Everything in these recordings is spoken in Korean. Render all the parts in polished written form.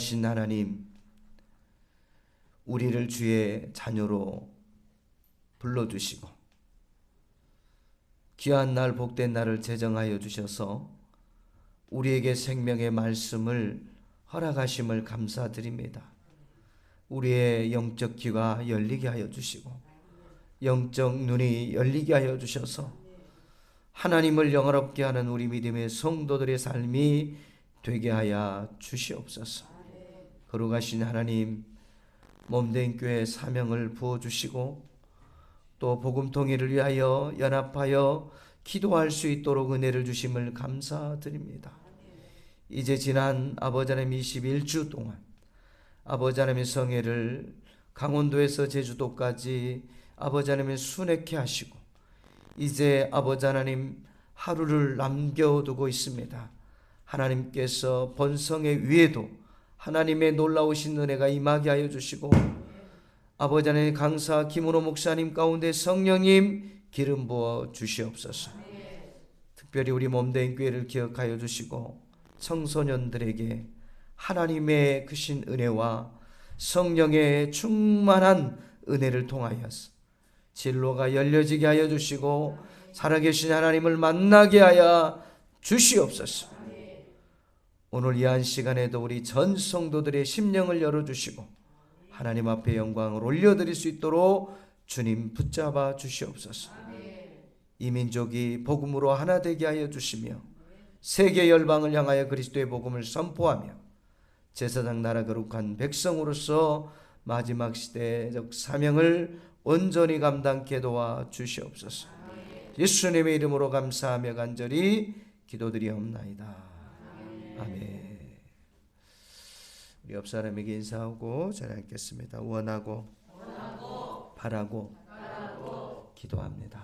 거룩하신 하나님, 우리를 주의 자녀로 불러주시고 귀한 날 복된 날을 제정하여 주셔서 우리에게 생명의 말씀을 허락하심을 감사드립니다. 우리의 영적 귀가 열리게 하여 주시고 영적 눈이 열리게 하여 주셔서 하나님을 영화롭게 하는 우리 믿음의 성도들의 삶이 되게 하여 주시옵소서. 거룩하신 하나님, 몸된 교회 사명을 부어주시고 또 복음 통일을 위하여 연합하여 기도할 수 있도록 은혜를 주심을 감사드립니다. 이제 지난 아버지 하나님 21주 동안 아버지 하나님의 성회를 강원도에서 제주도까지 아버지 하나님의 순회케 하시고 이제 아버지 하나님 하루를 남겨두고 있습니다. 하나님께서 본성의 위에도 하나님의 놀라우신 은혜가 임하게 하여 주시고 아버지 하나님 강사 김은호 목사님 가운데 성령님 기름 부어 주시옵소서. 특별히 우리 몸된 교회를 기억하여 주시고 청소년들에게 하나님의 크신 은혜와 성령의 충만한 은혜를 통하여서 진로가 열려지게 하여 주시고 살아계신 하나님을 만나게 하여 주시옵소서. 오늘 이 한 시간에도 우리 전 성도들의 심령을 열어주시고 하나님 앞에 영광을 올려드릴 수 있도록 주님 붙잡아 주시옵소서. 이 민족이 복음으로 하나 되게 하여 주시며 세계 열방을 향하여 그리스도의 복음을 선포하며 제사장 나라 거룩한 백성으로서 마지막 시대적 사명을 온전히 감당케 도와 주시옵소서. 예수님의 이름으로 감사하며 간절히 기도드리옵나이다. 아멘. 우리 옆 사람에게 인사하고 전화 읽겠습니다. 원하고 바라고 기도합니다.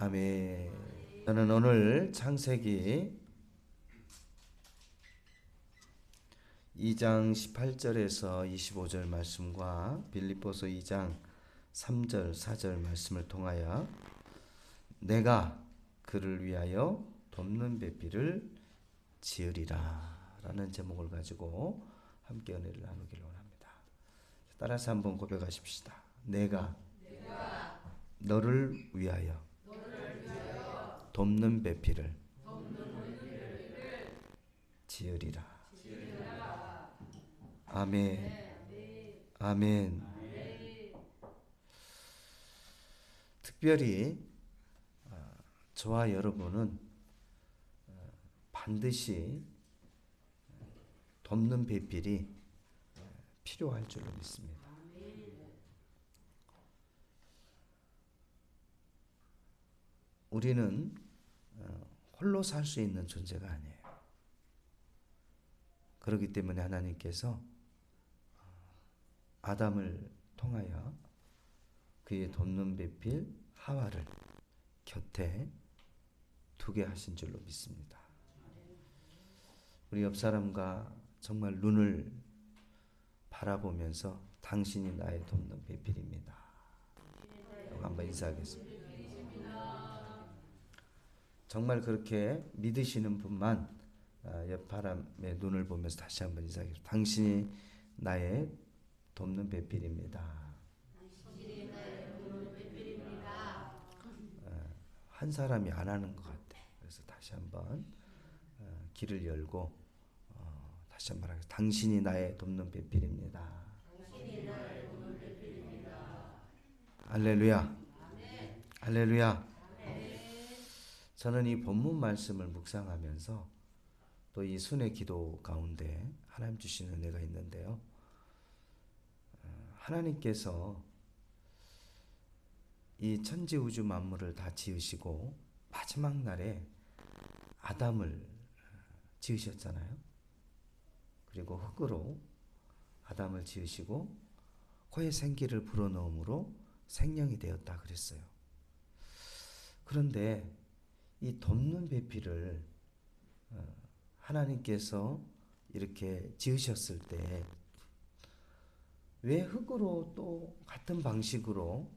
아멘. 저는 오늘 창세기 2장 18절에서 25절 말씀과 빌립보서 2장 3절 4절 말씀을 통하여 내가 그를 위하여 돕는 배필을 지으리라 라는 제목을 가지고 함께 은혜를 나누기를 원합니다. 따라서 한번 고백하십시다. 내가 너를 위하여 돕는 배필을 지으리라. 아멘. 아멘. 특별히 저와 여러분은 반드시 돕는 배필이 필요할 줄로 믿습니다. 우리는 홀로 살 수 있는 존재가 아니에요. 그렇기 때문에 하나님께서 아담을 통하여 그의 돕는 배필 하와를 곁에 두게 하신 줄로 믿습니다. 우리 옆 사람과 정말 눈을 바라보면서 당신이 나의 돕는 배필입니다. 한번 인사하겠습니다. 정말 그렇게 믿으시는 분만 옆 사람의 눈을 보면서 다시 한번 인사하겠습니다. 당신이 나의 돕는 배필입니다. 한 사람이 안 하는 것 같아요. 그래서 다시 한번 길을 열고 다시 한번 하겠습니다. 당신이 나의 돕는 배필입니다. 할렐루야. 할렐루야. 저는 이 본문 말씀을 묵상하면서 또 이 순회 기도 가운데 하나님 주신 은혜가 있는데요. 하나님께서 이 천지 우주 만물을 다 지으시고 마지막 날에 아담을 지으셨잖아요. 그리고 흙으로 아담을 지으시고 코에 생기를 불어넣음으로 생명이 되었다 그랬어요. 그런데 이 돕는 배필을 하나님께서 이렇게 지으셨을 때 왜 흙으로 또 같은 방식으로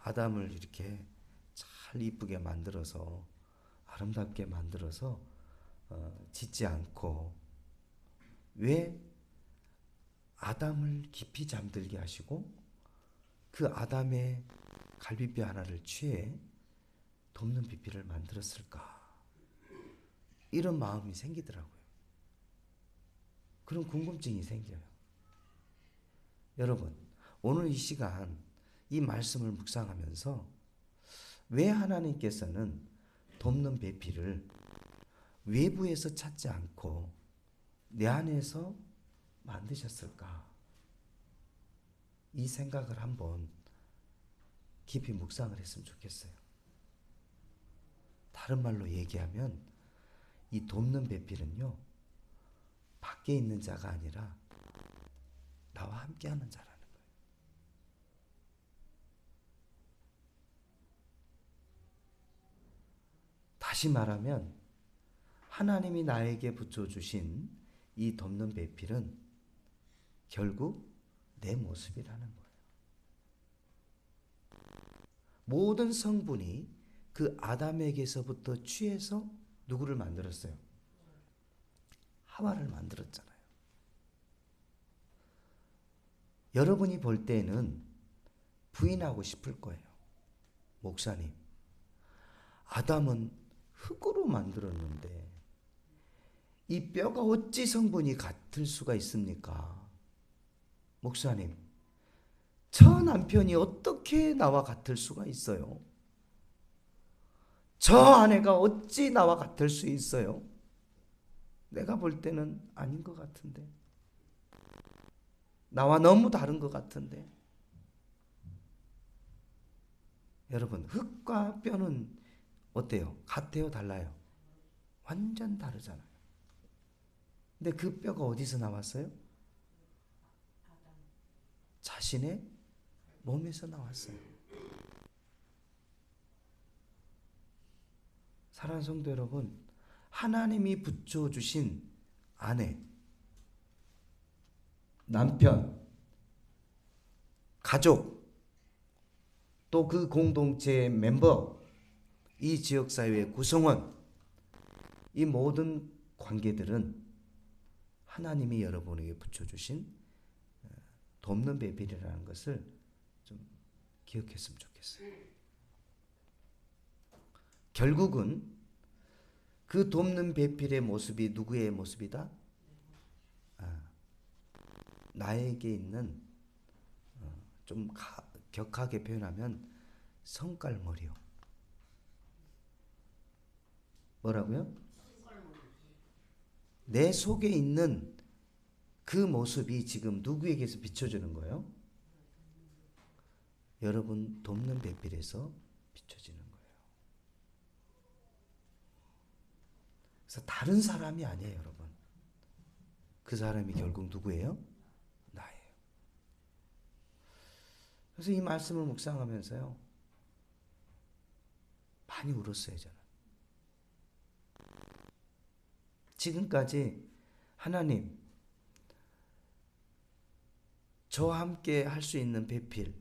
아담을 이렇게 잘 이쁘게 만들어서 아름답게 만들어서 짓지 않고 왜 아담을 깊이 잠들게 하시고 그 아담의 갈비뼈 하나를 취해 돕는 비필을 만들었을까? 이런 마음이 생기더라고요. 그런 궁금증이 생겨요. 여러분, 오늘 이 시간 이 말씀을 묵상하면서 왜 하나님께서는 돕는 배필을 외부에서 찾지 않고 내 안에서 만드셨을까? 이 생각을 한번 깊이 묵상을 했으면 좋겠어요. 다른 말로 얘기하면 이 돕는 배필은요, 밖에 있는 자가 아니라 나와 함께하는 자라는 거예요. 다시 말하면 하나님이 나에게 붙여주신 이 돕는 배필은 결국 내 모습이라는 거예요. 모든 성분이 그 아담에게서부터 취해서 누구를 만들었어요? 하와를 만들었잖아요. 여러분이 볼 때는 부인하고 싶을 거예요. 목사님, 아담은 흙으로 만들었는데 이 뼈가 어찌 성분이 같을 수가 있습니까? 목사님, 저 남편이 어떻게 나와 같을 수가 있어요? 저 아내가 어찌 나와 같을 수 있어요? 내가 볼 때는 아닌 것 같은데. 나와 너무 다른 것 같은데. 여러분, 흙과 뼈는 어때요? 같아요? 달라요? 완전 다르잖아요. 근데 그 뼈가 어디서 나왔어요? 자신의 몸에서 나왔어요. 사랑하는 성도 여러분, 하나님이 붙여주신 아내, 남편, 가족, 또 그 공동체의 멤버, 이 지역사회의 구성원, 이 모든 관계들은 하나님이 여러분에게 붙여주신 돕는 배필이라는 것을 좀 기억했으면 좋겠어요. 결국은 그 돕는 배필의 모습이 누구의 모습이다? 나에게 있는, 좀 격하게 표현하면 성깔머리요. 뭐라고요? 내 속에 있는 그 모습이 지금 누구에게서 비춰주는 거예요? 여러분 돕는 배필에서 비춰지는 거예요. 그래서 다른 사람이 아니에요, 여러분. 그 사람이 결국 누구예요? 나예요. 그래서 이 말씀을 묵상하면서요, 많이 울었어요, 저는. 지금까지 하나님, 저와 함께 할 수 있는 배필,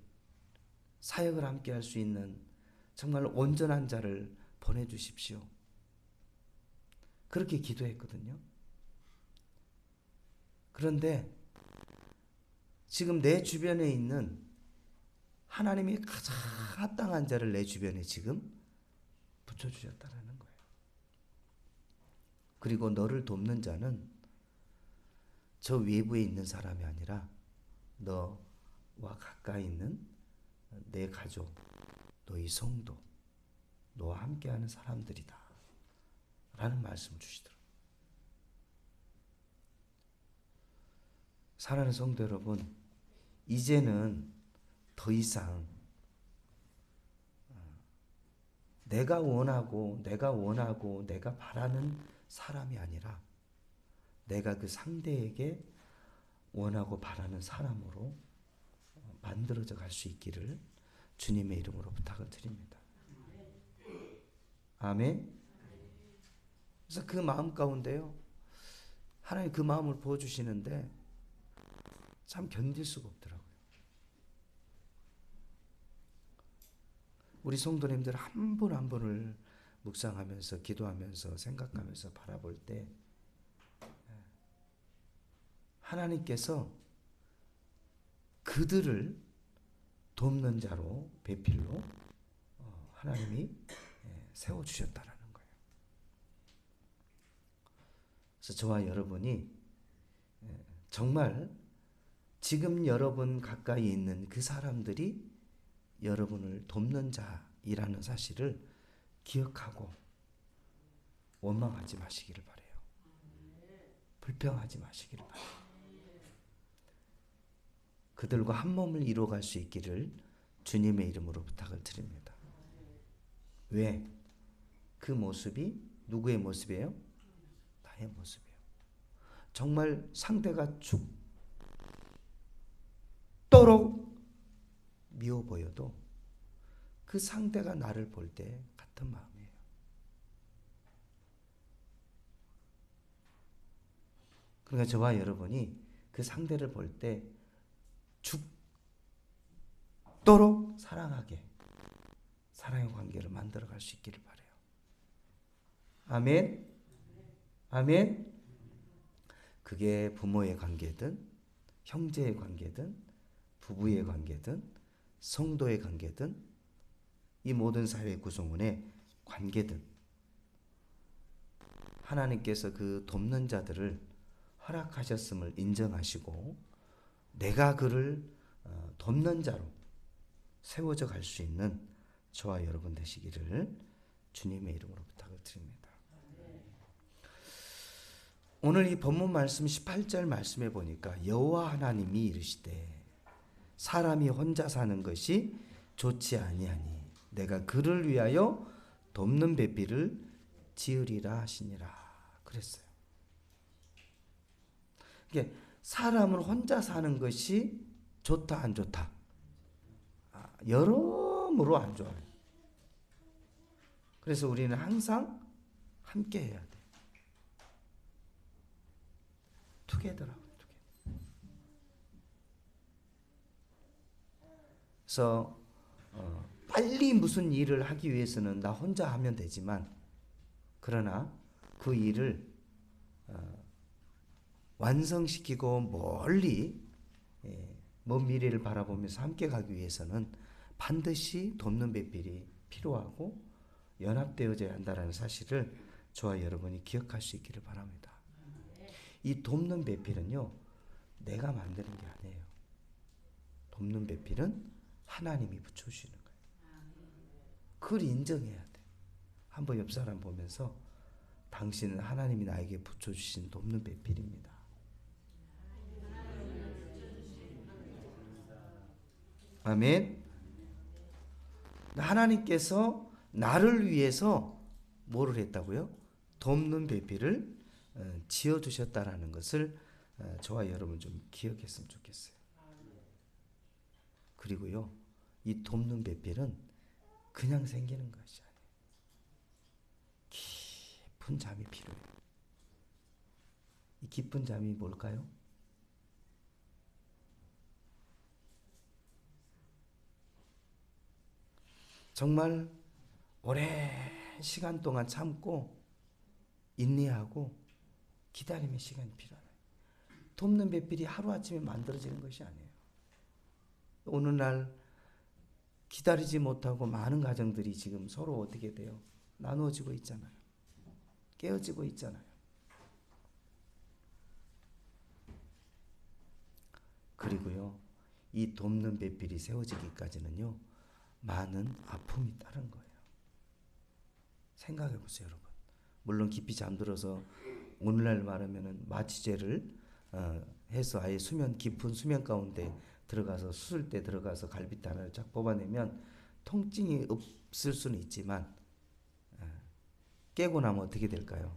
사역을 함께 할 수 있는 정말 온전한 자를 보내주십시오. 그렇게 기도했거든요. 그런데 지금 내 주변에 있는 하나님이 가장 합당한 자를 내 주변에 지금 붙여주셨다는 거예요. 그리고 너를 돕는 자는 저 외부에 있는 사람이 아니라 너와 가까이 있는 내 가족, 너희 성도, 너와 함께하는 사람들이다 라는 말씀을 주시더라고요. 사랑하는 성도 여러분, 이제는 더 이상 내가 원하고 내가 바라는 사람이 아니라 내가 그 상대에게 원하고 바라는 사람으로 만들어져 갈 수 있기를 주님의 이름으로 부탁을 드립니다. 아멘. 그래서 그 마음 가운데요, 하나님 그 마음을 부어주시는데 참 견딜 수가 없더라고요. 우리 성도님들 한 분 한 분을 묵상하면서 기도하면서 생각하면서 바라볼 때 하나님께서 그들을 돕는 자로 배필로 하나님이 세워주셨다라는 거예요. 그래서 저와 여러분이 정말 지금 여러분 가까이 있는 그 사람들이 여러분을 돕는 자이라는 사실을 기억하고 원망하지 마시기를 바라요. 불평하지 마시기를 바라요. 그들과 한 몸을 이루어갈 수 있기를 주님의 이름으로 부탁을 드립니다. 왜? 그 모습이 누구의 모습이에요? 나의 모습이에요. 정말 상대가 죽도록 미워 보여도 그 상대가 나를 볼 때 같은 마음이에요. 그러니까 저와 여러분이 그 상대를 볼 때 죽도록 사랑하게 사랑의 관계를 만들어갈 수 있기를 바라요. 아멘. 아멘. 그게 부모의 관계든 형제의 관계든 부부의 관계든 성도의 관계든 이 모든 사회 구성원의 관계든 하나님께서 그 돕는 자들을 허락하셨음을 인정하시고 내가 그를 돕는 자로 세워져 갈 수 있는 저와 여러분 되시기를 주님의 이름으로 부탁을 드립니다. 오늘 이 본문 말씀 18절 말씀에 보니까 여호와 하나님이 이르시되 사람이 혼자 사는 것이 좋지 아니하니 내가 그를 위하여 돕는 배필을 지으리라 하시니라 그랬어요. 이게 사람은 혼자 사는 것이 좋다 안 좋다? 여러모로 안 좋아요. 그래서 우리는 항상 함께 해야 돼. 투게더라고. 그래서 빨리 무슨 일을 하기 위해서는 나 혼자 하면 되지만 그러나 그 일을 완성시키고 멀리 먼 미래를 바라보면서 함께 가기 위해서는 반드시 돕는 배필이 필요하고 연합되어져야 한다는 사실을 저와 여러분이 기억할 수 있기를 바랍니다. 이 돕는 배필은요, 내가 만드는 게 아니에요. 돕는 배필은 하나님이 붙여주시는 거예요. 그걸 인정해야 돼. 한번 옆 사람 보면서 당신은 하나님이 나에게 붙여주신 돕는 배필입니다. 아멘. 하나님께서 나를 위해서 뭐를 했다고요? 돕는 배필을 지어주셨다라는 것을 저와 여러분 좀 기억했으면 좋겠어요. 그리고요, 이 돕는 배필은 그냥 생기는 것이 아니에요. 깊은 잠이 필요해요. 이 깊은 잠이 뭘까요? 정말 오랜 시간 동안 참고 인내하고 기다림의 시간이 필요해요. 돕는 배필이 하루아침에 만들어지는 것이 아니에요. 어느 날 기다리지 못하고 많은 가정들이 지금 서로 어떻게 돼요? 나누어지고 있잖아요. 깨어지고 있잖아요. 그리고요, 이 돕는 배필이 세워지기까지는요, 많은 아픔이 따른 거예요. 생각해 보세요, 여러분. 물론 깊이 잠들어서 오늘날 말하면은 마취제를 해서 아예 깊은 수면 가운데 들어가서 수술대 들어가서 갈비뼈 하나를 쫙 뽑아내면 통증이 없을 수는 있지만 깨고 나면 어떻게 될까요?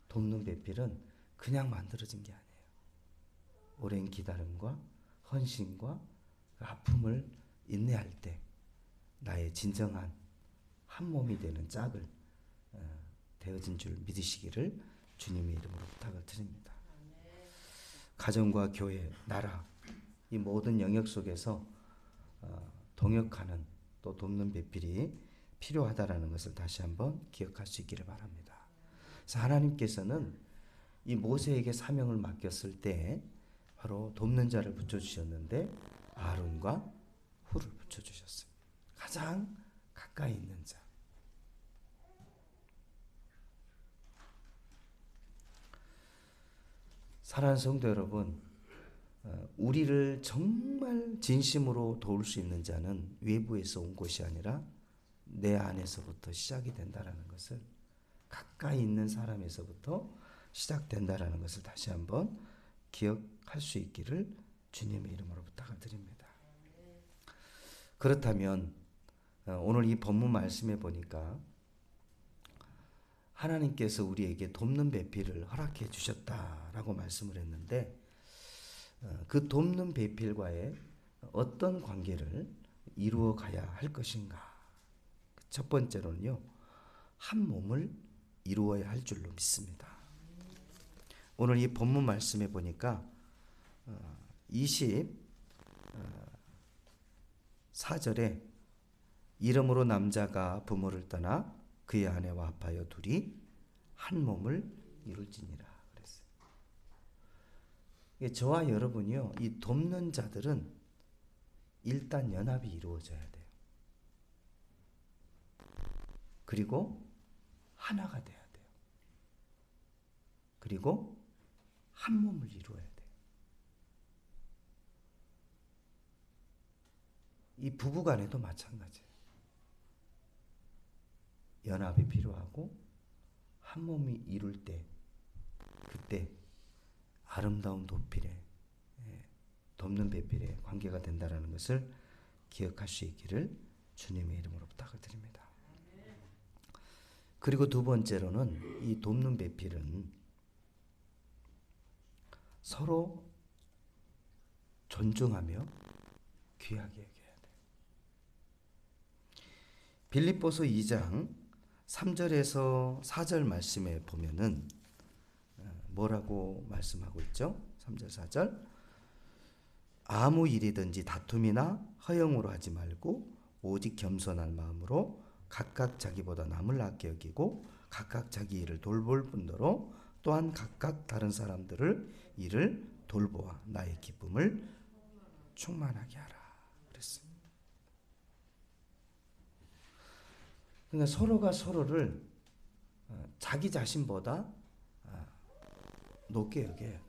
돕는 배필은 그냥 만들어진 게 아니에요. 오랜 기다림과 헌신과 아픔을 인내할 때 나의 진정한 한 몸이 되는 짝을 되어진 줄 믿으시기를 주님의 이름으로 부탁을 드립니다. 가정과 교회, 나라 이 모든 영역 속에서 동역하는 또 돕는 배필이 필요하다라는 것을 다시 한번 기억할 수 있기를 바랍니다. 그래서 하나님께서는 이 모세에게 사명을 맡겼을 때 바로 돕는 자를 붙여주셨는데 아론과 훌을 붙여주셨어요. 가장 가까이 있는 자. 사랑하는 성도 여러분, 우리를 정말 진심으로 도울 수 있는 자는 외부에서 온 것이 아니라 내 안에서부터 시작이 된다라는 것을, 가까이 있는 사람에서부터 시작된다라는 것을 다시 한번 기억할 수 있기를 주님의 이름으로 부탁을 드립니다. 그렇다면 오늘 이 본문 말씀에 보니까 하나님께서 우리에게 돕는 배필을 허락해 주셨다라고 말씀을 했는데, 그 돕는 배필과의 어떤 관계를 이루어 가야 할 것인가? 첫 번째로는요, 한 몸을 이루어야 할 줄로 믿습니다. 오늘 이 본문 말씀에 보니까 24절에 이름으로 남자가 부모를 떠나 그의 아내와 합하여 둘이 한 몸을 이룰지니라 그랬어요. 저와 여러분이요, 이 돕는 자들은 일단 연합이 이루어져야 돼요. 그리고 하나가 돼야 돼요. 그리고 한 몸을 이루어야 돼요. 이 부부간에도 마찬가지예요. 연합이 필요하고 한 몸이 이룰 때, 그때 아름다운 도필에, 돕는 배필에 관계가 된다라는 것을 기억할 수 있기를 주님의 이름으로 부탁을 드립니다. 그리고 두 번째로는 이 돕는 배필은 서로 존중하며 귀하게 여겨야 돼요. 빌립보서 2장 3절에서 4절 말씀에 보면은 뭐라고 말씀하고 있죠? 3절 4절. 아무 일이든지 다툼이나 허영으로 하지 말고 오직 겸손한 마음으로 각각 자기보다 남을 아껴 여기고 각각 자기 일을 돌볼 뿐더러 또한 각각 다른 사람들을 일을 돌보아 나의 기쁨을 충만하게 하라 그랬어요. 그러니까 서로가 서로를 자기 자신보다 높게 여겨야 돼요.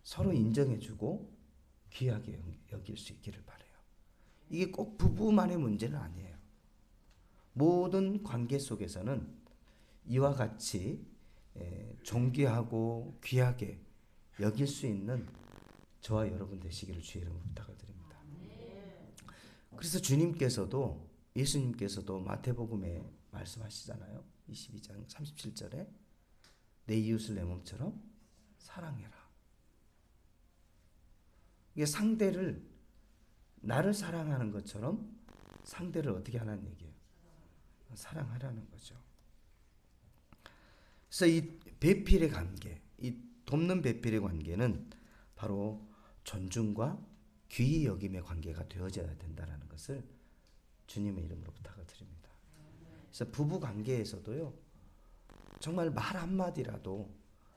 서로 인정해주고 귀하게 여길 수 있기를 바라요. 이게 꼭 부부만의 문제는 아니에요. 모든 관계 속에서는 이와 같이 존귀하고 귀하게 여길 수 있는 저와 여러분 되시기를 주의 이름으로 부탁을 드립니다. 그래서 주님께서도, 예수님께서도 마태복음에 말씀하시잖아요. 22장 37절에 내 이웃을 내 몸처럼 사랑해라. 이게 상대를, 나를 사랑하는 것처럼 상대를 어떻게 하라는 얘기예요? 사랑하라는 거죠. 그래서 이 배필의 관계, 이 돕는 배필의 관계는 바로 존중과 귀히 여김의 관계가 되어져야 된다는 것을 주님의 이름으로 부탁을 드립니다. 그래서 부부 관계에서도요, 정말 말 한마디라도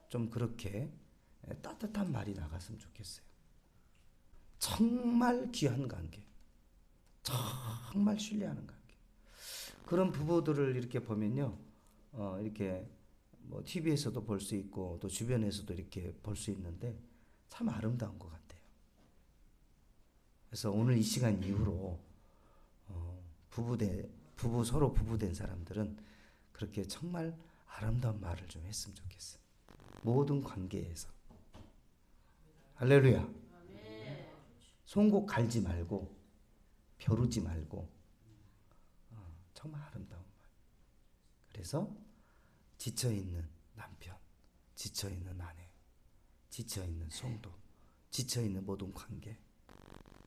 좀 그렇게 따뜻한 말이 나갔으면 좋겠어요. 정말 귀한 관계, 정말 신뢰하는 관계. 그런 부부들을 이렇게 보면요, 이렇게 뭐 TV에서도 볼 수 있고 또 주변에서도 이렇게 볼 수 있는데 참 아름다운 것 같아요. 그래서 오늘 이 시간 이후로 서로 부부된 사람들은 그렇게 정말 아름다운 말을 좀 했으면 좋겠어요. 모든 관계에서. 할렐루야. 송곳 갈지 말고 벼르지 말고 정말 아름다운 말. 그래서 지쳐있는 남편, 지쳐있는 아내, 지쳐있는 성도, 지쳐있는 모든 관계,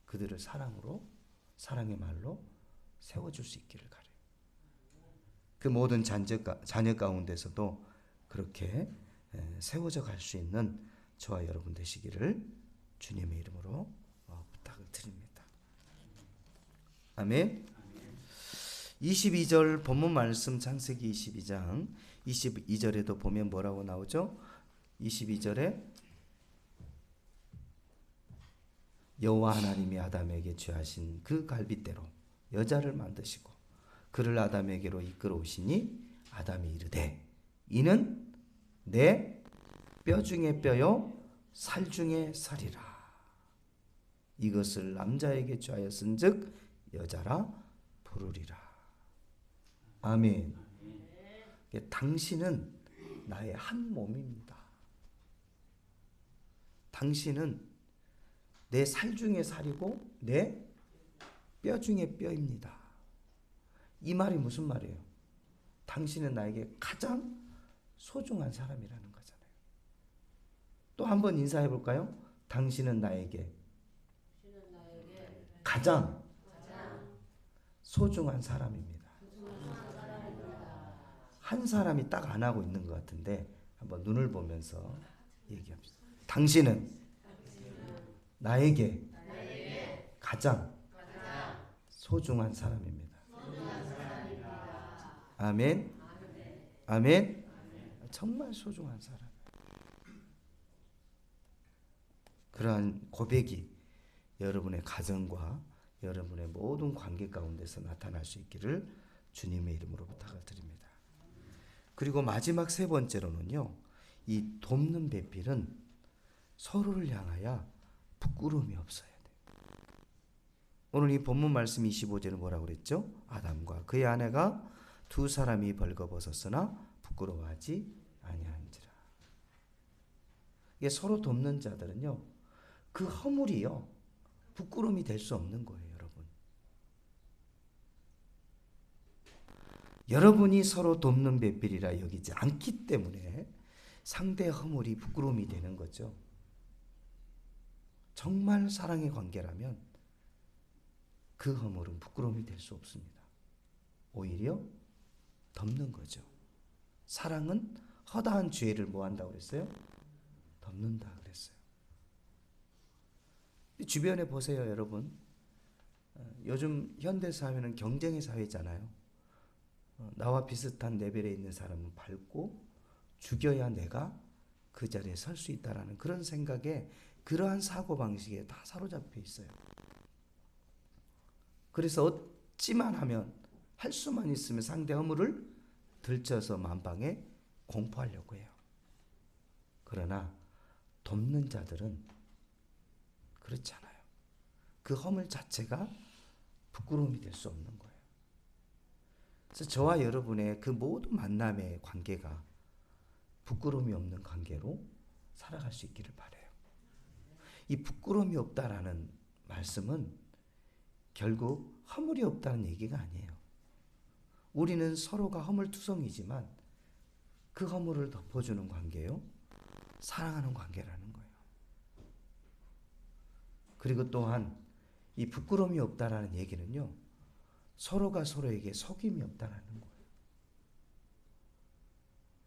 그들을 사랑으로, 사랑의 말로 세워줄 수 있기를 바라요. 그 모든 자녀 가운데서도 그렇게 세워져 갈 수 있는 저와 여러분 되시기를 주님의 이름으로 부탁을 드립니다. 아멘. 22절 본문 말씀 창세기 22장 22절에도 보면 뭐라고 나오죠? 22절에 여호와 하나님이 아담에게 취하신 그 갈빗대로 여자를 만드시고 그를 아담에게로 이끌어 오시니 아담이 이르되 이는 내 뼈 중에 뼈요 살 중에 살이라. 이것을 남자에게 취하였은즉 여자라 부르리라. 아멘. 당신은 나의 한 몸입니다. 당신은 내 살 중에 살이고 내 뼈 중에 뼈입니다. 이 말이 무슨 말이에요? 당신은 나에게 가장 소중한 사람이라는 거잖아요. 또 한 번 인사해 볼까요? 당신은 나에게 가장 소중한 사람입니다. 한 사람이 딱 안 하고 있는 것 같은데 한번 눈을 보면서 얘기합시다. 당신은 나에게 가장 소중한 사람입니다. 아멘. 아멘. 정말 소중한 사람. 그러한 고백이 여러분의 가정과 여러분의 모든 관계 가운데서 나타날 수 있기를 주님의 이름으로 부탁을 드립니다. 그리고 마지막 세 번째로는요, 이 돕는 배필은 서로를 향하여 부끄러움이 없어야 돼요. 오늘 이 본문 말씀 25절은 뭐라고 그랬죠? 아담과 그의 아내가 두 사람이 벌거벗었으나 부끄러워하지 아니한지라. 이게 서로 돕는 자들은요, 그 허물이요 부끄러움이 될 수 없는 거예요, 여러분. 여러분이 서로 돕는 배필이라 여기지 않기 때문에 상대 허물이 부끄러움이 되는 거죠. 정말 사랑의 관계라면 그 허물은 부끄러움이 될 수 없습니다. 오히려 덮는 거죠. 사랑은 허다한 죄를 뭐 한다고 그랬어요? 덮는다 그랬어요. 주변에 보세요, 여러분. 요즘 현대 사회는 경쟁의 사회잖아요. 나와 비슷한 레벨에 있는 사람은 밟고 죽여야 내가 그 자리에 설 수 있다라는 그런 생각에, 그러한 사고방식에 다 사로잡혀 있어요. 그래서 어찌만 하면, 할 수만 있으면 상대 허물을 들춰서 만방에 공포하려고 해요. 그러나 돕는 자들은 그렇지 않아요. 그 허물 자체가 부끄러움이 될 수 없는 거예요. 그래서 저와 여러분의 그 모든 만남의 관계가 부끄러움이 없는 관계로 살아갈 수 있기를 바라요. 이 부끄러움이 없다라는 말씀은 결국 허물이 없다는 얘기가 아니에요. 우리는 서로가 허물투성이지만 그 허물을 덮어주는 관계요, 사랑하는 관계라는 거예요. 그리고 또한 이 부끄러움이 없다라는 얘기는요, 서로가 서로에게 속임이 없다라는 거예요.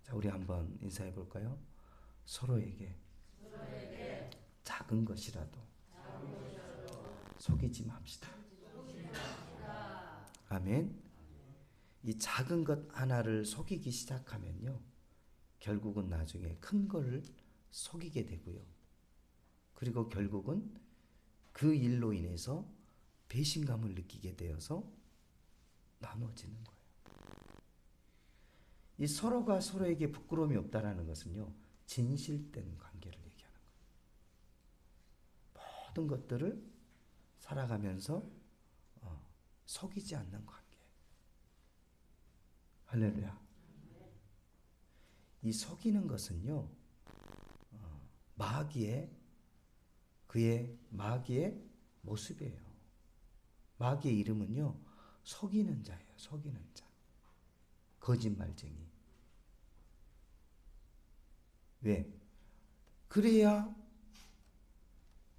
자, 우리 한번 인사해 볼까요? 서로에게 작은 것이라도 속이지 맙시다. 아멘. 이 작은 것 하나를 속이기 시작하면요, 결국은 나중에 큰 거를 속이게 되고요. 그리고 결국은 그 일로 인해서 배신감을 느끼게 되어서 나눠지는 거예요. 이 서로가 서로에게 부끄러움이 없다라는 것은요, 진실된 관계를 얘기하는 거예요. 모든 것들을 살아가면서 속이지 않는 관계. 할렐루야. 이 속이는 것은요, 마귀의 모습이에요. 마귀의 이름은요, 속이는 자예요. 속이는 자. 거짓말쟁이. 왜? 그래야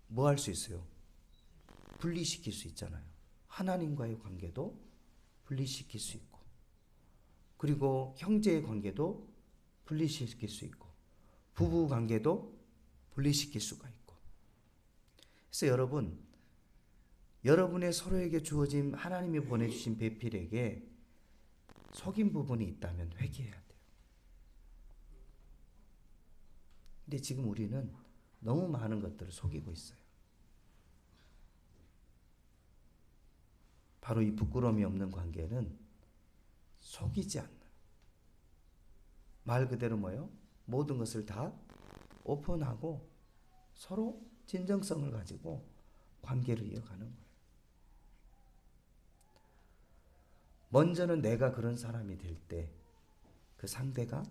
뭐 할 수 있어요? 분리시킬 수 있잖아요. 하나님과의 관계도 분리시킬 수 있고, 그리고 형제의 관계도 분리시킬 수 있고, 부부 관계도 분리시킬 수가 있고. 그래서 여러분의 서로에게 주어진 하나님이 보내주신 배필에게 속인 부분이 있다면 회개해야 돼요. 근데 지금 우리는 너무 많은 것들을 속이고 있어요. 바로 이 부끄러움이 없는 관계는 속이지 않는, 말 그대로 뭐요? 모든 것을 다 오픈하고 서로 진정성을 가지고 관계를 이어가는 거예요. 먼저는 내가 그런 사람이 될 때 그 상대가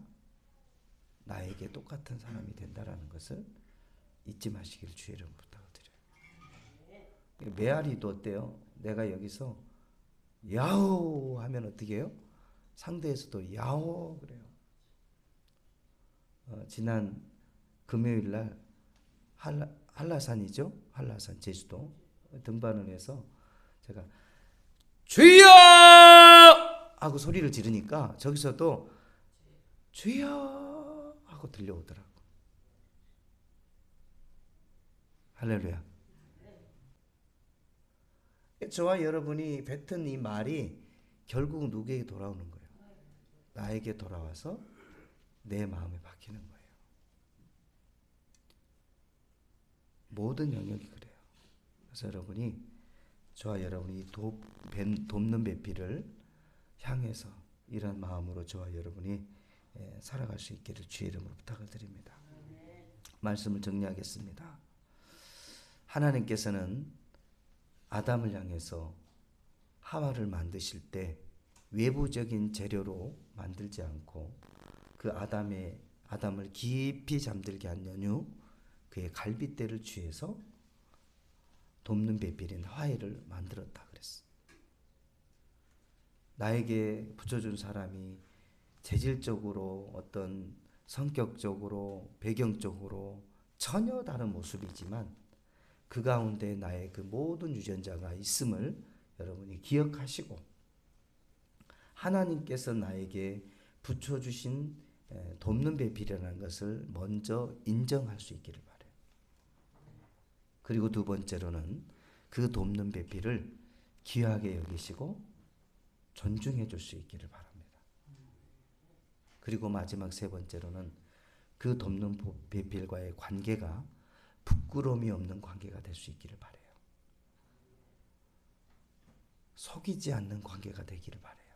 나에게 똑같은 사람이 된다라는 것을 잊지 마시길 주의 이름으로 부탁드려요. 메아리도 어때요? 내가 여기서 야호 하면 어떻게 해요? 상대에서도 야호 그래요. 지난 금요일 날 한라산이죠? 한라산 제주도 등반을 해서 제가 주여 하고 소리를 지르니까 저기서도 주여 하고 들려오더라고. 할렐루야. 저와 여러분이 뱉은 이 말이 결국 누구에게 돌아오는 거예요? 나에게 돌아와서 내 마음에 박히는 거예요. 모든 영역이 그래요. 그래서 여러분이, 저와 여러분이 돕는 배필을 향해서 이런 마음으로 저와 여러분이 살아갈 수 있기를 주의 이름으로 부탁을 드립니다. 말씀을 정리하겠습니다. 하나님께서는 아담을 향해서 하와를 만드실 때 외부적인 재료로 만들지 않고 그 아담을 깊이 잠들게 한 연유, 그의 갈빗대를 취해서 돕는 배필인 화해를 만들었다 그랬어. 나에게 붙여준 사람이 재질적으로, 어떤 성격적으로, 배경적으로 전혀 다른 모습이지만 그 가운데 나의 그 모든 유전자가 있음을 여러분이 기억하시고, 하나님께서 나에게 붙여주신 돕는 배필이라는 것을 먼저 인정할 수 있기를 바라요. 그리고 두 번째로는 그 돕는 배필을 귀하게 여기시고 존중해 줄 수 있기를 바랍니다. 그리고 마지막 세 번째로는 그 돕는 배필과의 관계가 부끄러움이 없는 관계가 될 수 있기를 바라요. 속이지 않는 관계가 되기를 바라요.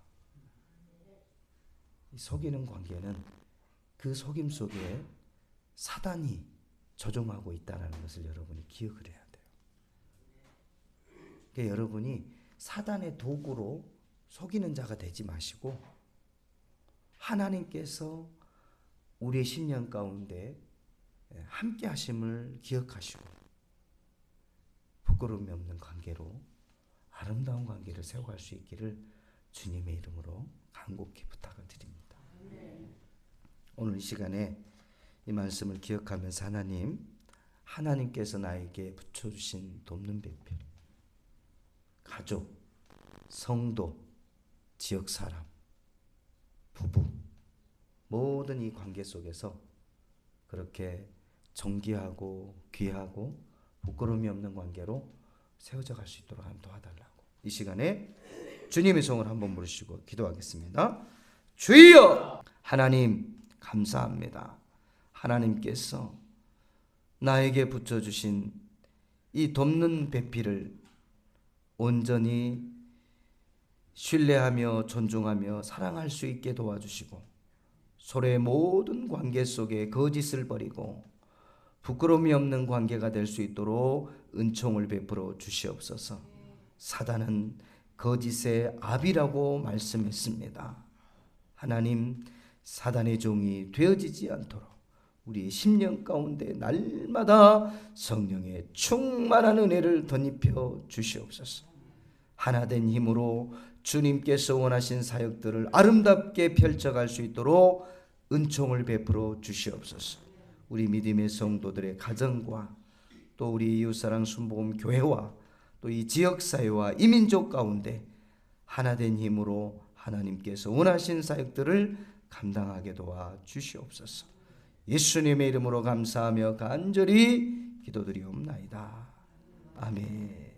이 속이는 관계는 그 속임 속에 사단이 조종하고 있다는 것을 여러분이 기억을 해야 돼요. 그러니까 여러분이 사단의 도구로 속이는 자가 되지 마시고, 하나님께서 우리의 심령 가운데 함께 하심을 기억하시고 부끄러움이 없는 관계로 아름다운 관계를 세워갈 수 있기를 주님의 이름으로 간곡히 부탁을 드립니다. 오늘 이 시간에 이 말씀을 기억하면서 하나님께서 나에게 붙여주신 돕는 배필, 가족, 성도, 지역사람, 부부, 모든 이 관계 속에서 그렇게 정기하고 귀하고 부끄러움이 없는 관계로 세워져 갈 수 있도록 하나님 도와달라고, 이 시간에 주님의 성을 한번 부르시고 기도하겠습니다. 주여! 하나님 감사합니다. 하나님께서 나에게 붙여주신 이 돕는 배필을 온전히 신뢰하며 존중하며 사랑할 수 있게 도와주시고, 서로의 모든 관계 속에 거짓을 버리고 부끄러움이 없는 관계가 될 수 있도록 은총을 베풀어 주시옵소서. 사단은 거짓의 압이라고 말씀했습니다. 하나님, 사단의 종이 되어지지 않도록 우리 심령 가운데 날마다 성령의 충만한 은혜를 덧입혀 주시옵소서. 하나된 힘으로 주님께서 원하신 사역들을 아름답게 펼쳐갈 수 있도록 은총을 베풀어 주시옵소서. 우리 믿음의 성도들의 가정과 또 우리 이웃사랑 순복음 교회와 또 이 지역사회와 이민족 가운데 하나된 힘으로 하나님께서 원하신 사역들을 감당하게 도와 주시옵소서. 예수님의 이름으로 감사하며 간절히 기도드리옵나이다. 아멘.